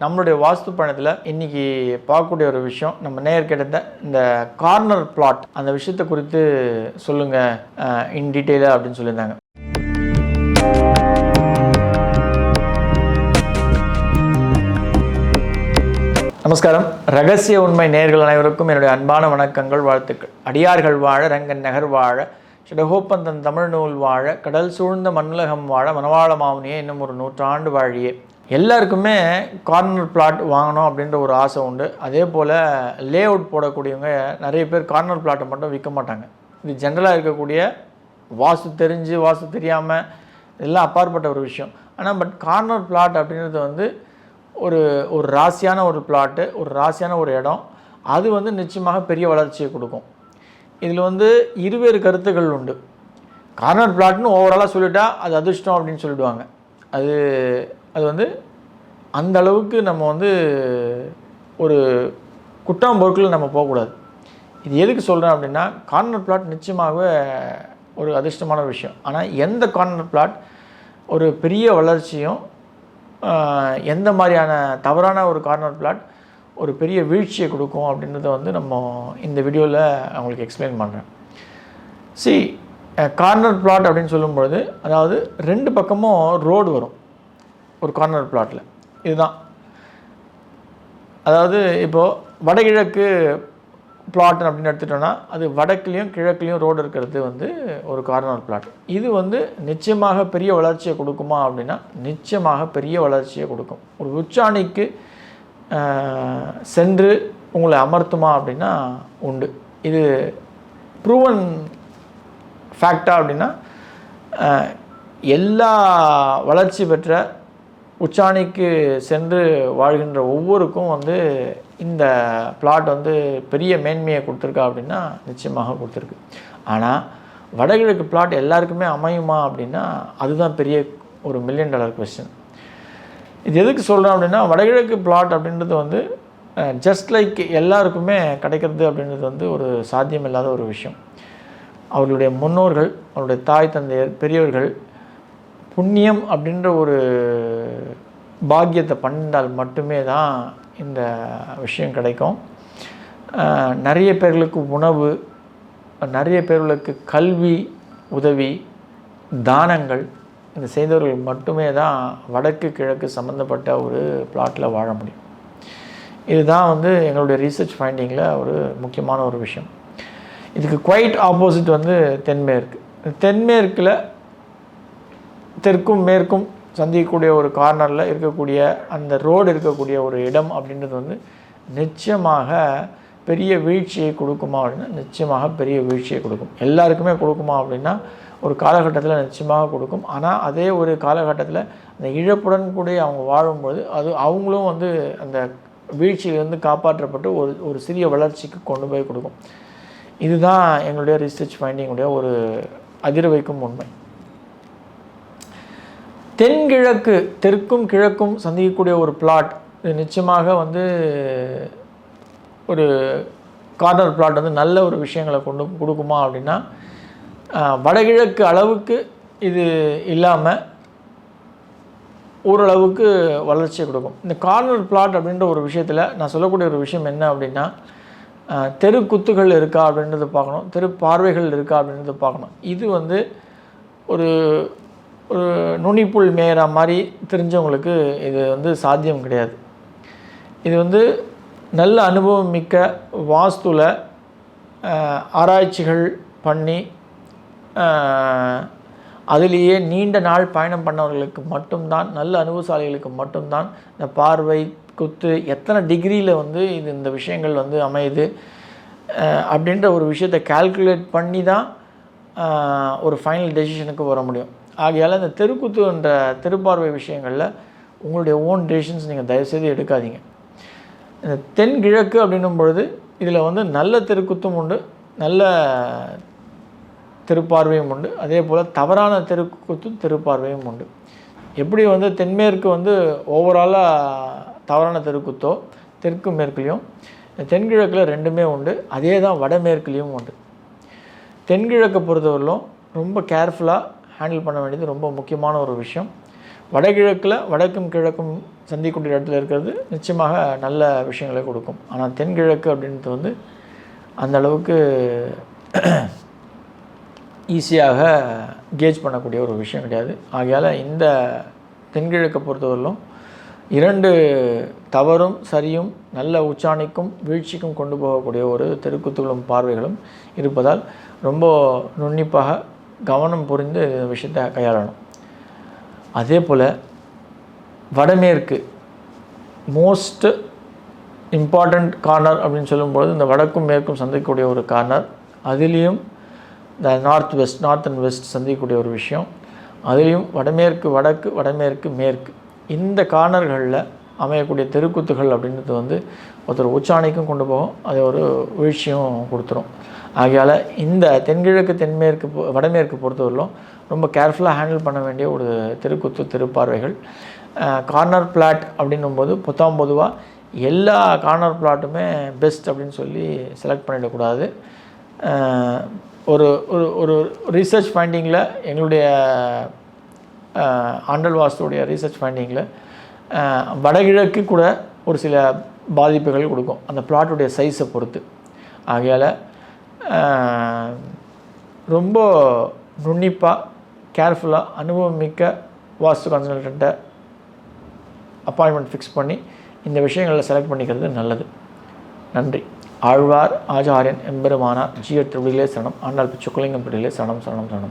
நம்மளுடைய வாஸ்து பயணத்தில் இன்றைக்கி பார்க்கக்கூடிய ஒரு விஷயம், நம்ம நேர்கிட்ட இந்த கார்னர் பிளாட் அந்த விஷயத்தை குறித்து சொல்லுங்கள் இன் டீட்டெயிலாக அப்படின்னு சொல்லியிருந்தாங்க. நமஸ்காரம். ரகசிய உண்மை நேயர்கள் அனைவருக்கும் என்னுடைய அன்பான வணக்கங்கள், வாழ்த்துக்கள். அடியார்கள் வாழ, ரங்கன் நகர் வாழ, சிடகோப்பந்தன் தமிழ் நூல் வாழ, கடல் சூழ்ந்த மண்ணுலகம் வாழ, மணவாள மாமுனியே இன்னும் ஒரு 100 ஆண்டு வாழியே. எல்லாருக்குமே கார்னர் பிளாட் வாங்கணும் அப்படின்ற ஒரு ஆசை உண்டு. அதே போல் லே அவுட் போடக்கூடியவங்க நிறைய பேர் கார்னர் பிளாட்டை மட்டும் விற்க மாட்டாங்க. இது ஜென்ரலாக இருக்கக்கூடிய வாஸ்து தெரிஞ்சு வாஸ்து தெரியாமல் எல்லாம் அப்பாற்பட்ட ஒரு விஷயம். ஆனால் கார்னர் பிளாட் அப்படின்றது ஒரு ஒரு ராசியான ஒரு பிளாட்டு, ஒரு ராசியான ஒரு இடம். அது நிச்சயமாக பெரிய வளர்ச்சியை கொடுக்கும். இதில் இருவேறு கருத்துக்கள் உண்டு. கார்னர் பிளாட்னு ஓவராலாக சொல்லிட்டா அது அதிர்ஷ்டம் அப்படின்னு சொல்லிவிடுவாங்க. அது அந்த அளவுக்கு நம்ம ஒரு குற்றம் பொருட்கள் நம்ம போகக்கூடாது. இது எதுக்கு சொல்கிறேன் அப்படின்னா, கார்னர் பிளாட் நிச்சயமாகவே ஒரு அதிர்ஷ்டமான விஷயம். ஆனால் எந்த கார்னர் பிளாட் ஒரு பெரிய வளர்ச்சியும், எந்த மாதிரியான தவறான ஒரு கார்னர் பிளாட் ஒரு பெரிய வீழ்ச்சியை கொடுக்கும் அப்படின்றத நம்ம இந்த வீடியோவில் அவங்களுக்கு எக்ஸ்பிளைன் பண்ணுறேன். கார்னர் பிளாட் அப்படின்னு சொல்லும்பொழுது, அதாவது 2 பக்கமும் ரோடு வரும் ஒரு கார்னர் பிளாட்டில். இதுதான், அதாவது இப்போது வடகிழக்கு பிளாட் அப்படின்னு எடுத்துட்டோன்னா, அது வடக்குலேயும் கிழக்குலேயும் ரோடு இருக்கிறது ஒரு கார்னர் பிளாட். இது நிச்சயமாக பெரிய வளர்ச்சியை கொடுக்குமா அப்படின்னா, நிச்சயமாக பெரிய வளர்ச்சியை கொடுக்கும். ஒரு உச்சாணிக்கு சென்று உங்களை அமர்த்துமா அப்படின்னா உண்டு. இது ப்ரூவன் ஃபேக்டா அப்படின்னா, எல்லா வளர்ச்சி பெற்ற உச்சாணிக்கு சென்று வாழ்கின்ற ஒவ்வொருக்கும் இந்த பிளாட் பெரிய மேன்மையை கொடுத்துருக்கா அப்படின்னா நிச்சயமாக கொடுத்துருக்கு. ஆனால் வடகிழக்கு பிளாட் எல்லாருக்குமே அமையுமா அப்படின்னா அதுதான் பெரிய ஒரு $1 மில்லியன் கொஸ்டின். இது எதுக்கு சொல்கிறேன் அப்படின்னா, வடகிழக்கு பிளாட் அப்படின்றது ஜஸ்ட் லைக் எல்லாருக்குமே கிடைக்கிறது அப்படின்றது ஒரு சாத்தியமில்லாத ஒரு விஷயம். அவர்களுடைய முன்னோர்கள், அவருடைய தாய் தந்தையர், பெரியவர்கள் புண்ணியம் அப்படின்ற ஒரு பாக்கியத்தை பண்ணிட்டால் மட்டுமே தான் இந்த விஷயம் கிடைக்கும். நிறைய பேர்களுக்கு உணவு, நிறைய பேர்களுக்கு கல்வி உதவி, தானங்கள் இந்த செய்தவர்கள் மட்டுமே தான் வடக்கு கிழக்கு சம்மந்தப்பட்ட ஒரு பிளாட்டில் வாழ முடியும். இதுதான் எங்களுடைய ரீசர்ச் ஃபைண்டிங்கில் ஒரு முக்கியமான ஒரு விஷயம். இதுக்கு குவைட் ஆப்போசிட் தென்மேற்கு. தென்மேற்கில் தெற்கும் மேற்கும் சந்திக்கக்கூடிய ஒரு கார்னரில் இருக்கக்கூடிய அந்த ரோடு இருக்கக்கூடிய ஒரு இடம் அப்படின்றது நிச்சயமாக பெரிய வீழ்ச்சியை கொடுக்குமா அப்படின்னா நிச்சயமாக பெரிய வீழ்ச்சியை கொடுக்கும். எல்லாருக்குமே கொடுக்குமா அப்படின்னா ஒரு காலகட்டத்தில் நிச்சயமாக கொடுக்கும். ஆனால் அதே ஒரு காலகட்டத்தில் அந்த இழப்புடன் கூட அவங்க வாழும்போது அது அவங்களும் அந்த வீழ்ச்சியிலிருந்து காப்பாற்றப்பட்டு ஒரு சிறிய வளர்ச்சிக்கு கொண்டு போய் கொடுக்கும். இதுதான் எங்களுடைய ரிசர்ச் ஃபைண்டிங்குடைய ஒரு அதிர வைக்கும் உண்மை. தென்கிழக்கு தெற்கும் கிழக்கும் சந்திக்கக்கூடிய ஒரு பிளாட் இது நிச்சயமாக ஒரு கார்னர் பிளாட் நல்ல ஒரு விஷயங்களை கொடுக்குமா அப்படின்னா, வடகிழக்கு அளவுக்கு இது இல்லாமல் ஓரளவுக்கு வளர்ச்சியை கொடுக்கும். இந்த கார்னர் பிளாட் அப்படின்ற ஒரு விஷயத்தில் நான் சொல்லக்கூடிய ஒரு விஷயம் என்ன அப்படின்னா, தெரு குத்துகள் இருக்கா அப்படின்றத பார்க்கணும், தெரு பார்வைகள் இருக்கா அப்படின்றத பார்க்கணும். இது ஒரு ஒரு நுனிப்புள் மேயற மாதிரி தெரிஞ்சவங்களுக்கு இது சாத்தியம் கிடையாது. இது நல்ல அனுபவம் மிக்க வாஸ்துவில் ஆராய்ச்சிகள் பண்ணி அதிலேயே நீண்ட நாள் பயணம் பண்ணவர்களுக்கு மட்டும்தான், நல்ல அனுபவசாலிகளுக்கு மட்டும்தான் இந்த பார்வை குத்து எத்தனை டிகிரியில் இது இந்த விஷயங்கள் அமையுது அப்படின்ற ஒரு விஷயத்தை கால்குலேட் பண்ணி தான் ஒரு ஃபைனல் டெசிஷனுக்கு வர முடியும். ஆகையால் இந்த தெருக்குத்துன்ற தெருப்பார்வை விஷயங்களில் உங்களுடைய ஓன் டெசிஷன்ஸ் நீங்கள் தயவுசெய்து எடுக்காதீங்க. இந்த தென்கிழக்கு அப்படின்னும் பொழுது இதில் நல்ல தெருக்குத்தும் உண்டு, நல்ல தெருப்பார்வையும் உண்டு. அதே போல் தவறான தெருக்குத்தும் தெருப்பார்வையும் உண்டு. எப்படி தென்மேற்கு ஓவராலாக தவறான தெருக்குத்தோ தெற்கு மேற்குலேயும், தென்கிழக்கில் 2மே உண்டு. அதே தான் வடமேற்குலேயும் உண்டு. தென்கிழக்கை பொறுத்தவரையிலும் ரொம்ப கேர்ஃபுல்லாக ஹேண்டில் பண்ண வேண்டியது ரொம்ப முக்கியமான ஒரு விஷயம். வடகிழக்கில் வடக்கும் கிழக்கும் சந்திக்கக்கூடிய இடத்துல இருக்கிறது நிச்சயமாக நல்ல விஷயங்களை கொடுக்கும். ஆனால் தென்கிழக்கு அப்படின்றது வந்து அந்த அளவுக்கு ஈஸியாக கேஜ் பண்ணக்கூடிய ஒரு விஷயம் கிடையாது. ஆகையால் இந்த தென்கிழக்கை பொறுத்தவரையிலும் 2 தவறும் சரியும் நல்ல உச்சாணிக்கும் வீழ்ச்சிக்கும் கொண்டு போகக்கூடிய ஒரு தெருக்குத்துகளும் பார்வைகளும் இருப்பதால் ரொம்ப நுண்ணிப்பாக கவனம் புரிந்து இந்த விஷயத்தை கையாளணும். அதே போல் வடமேற்கு மோஸ்ட் இம்பார்ட்டண்ட் கார்னர் அப்படின்னு சொல்லும்போது இந்த வடக்கும் மேற்கும் சந்திக்கக்கூடிய ஒரு கார்னர், அதுலேயும் இந்த நார்த் அண்ட் வெஸ்ட் சந்திக்கக்கூடிய ஒரு விஷயம், அதுலேயும் வடமேற்கு வடக்கு வடமேற்கு மேற்கு இந்த கார்னர்களில் அமையக்கூடிய தெருக்குத்துகள் அப்படின்றது வந்து ஒருத்தர் உச்சாணிக்கும் கொண்டு போகும், அது ஒரு வீழ்ச்சியும் கொடுத்துரும். ஆகையால் இந்த தென்கிழக்கு தென்மேற்கு வடமேற்கு பொறுத்தவரையிலும் ரொம்ப கேர்ஃபுல்லாக ஹேண்டில் பண்ண வேண்டிய ஒரு தெருக்குத்து தெருப்பார்வைகள். கார்னர் பிளாட் அப்படின்னும்போது பொதுவாக எல்லா கார்னர் பிளாட்டுமே பெஸ்ட் அப்படின்னு சொல்லி செலக்ட் பண்ணிடக்கூடாது. ஒரு ஒரு ஒரு ரீசர்ச் ஃபைண்டிங்கில் எங்களுடைய ஆண்டல் வாஸ்துடைய ரீசர்ச் ஃபைண்டிங்கில் வடகிழக்கு கூட ஒரு சில பாதிப்புகள் கொடுக்கும் அந்த பிளாட்டுடைய சைஸை பொறுத்து. ஆகையால் ரொம்ப நுண்ணிப்பாக கேர்ஃபுல்லாக அனுபவம் மிக்க வாஸ்து கன்சல்டண்ட்டை அப்பாயின்மெண்ட் ஃபிக்ஸ் பண்ணி இந்த விஷயங்களில் செலக்ட் பண்ணிக்கிறது நல்லது. நன்றி. ஆழ்வார் ஆச்சாரியன் எம்பெருமானார் ஜீயர் திருவிடிகளே சரணம். ஆண்டாள் பிச்சுக்குலிங்கம் பிடிகளே சரணம் சரணம் சரணம்.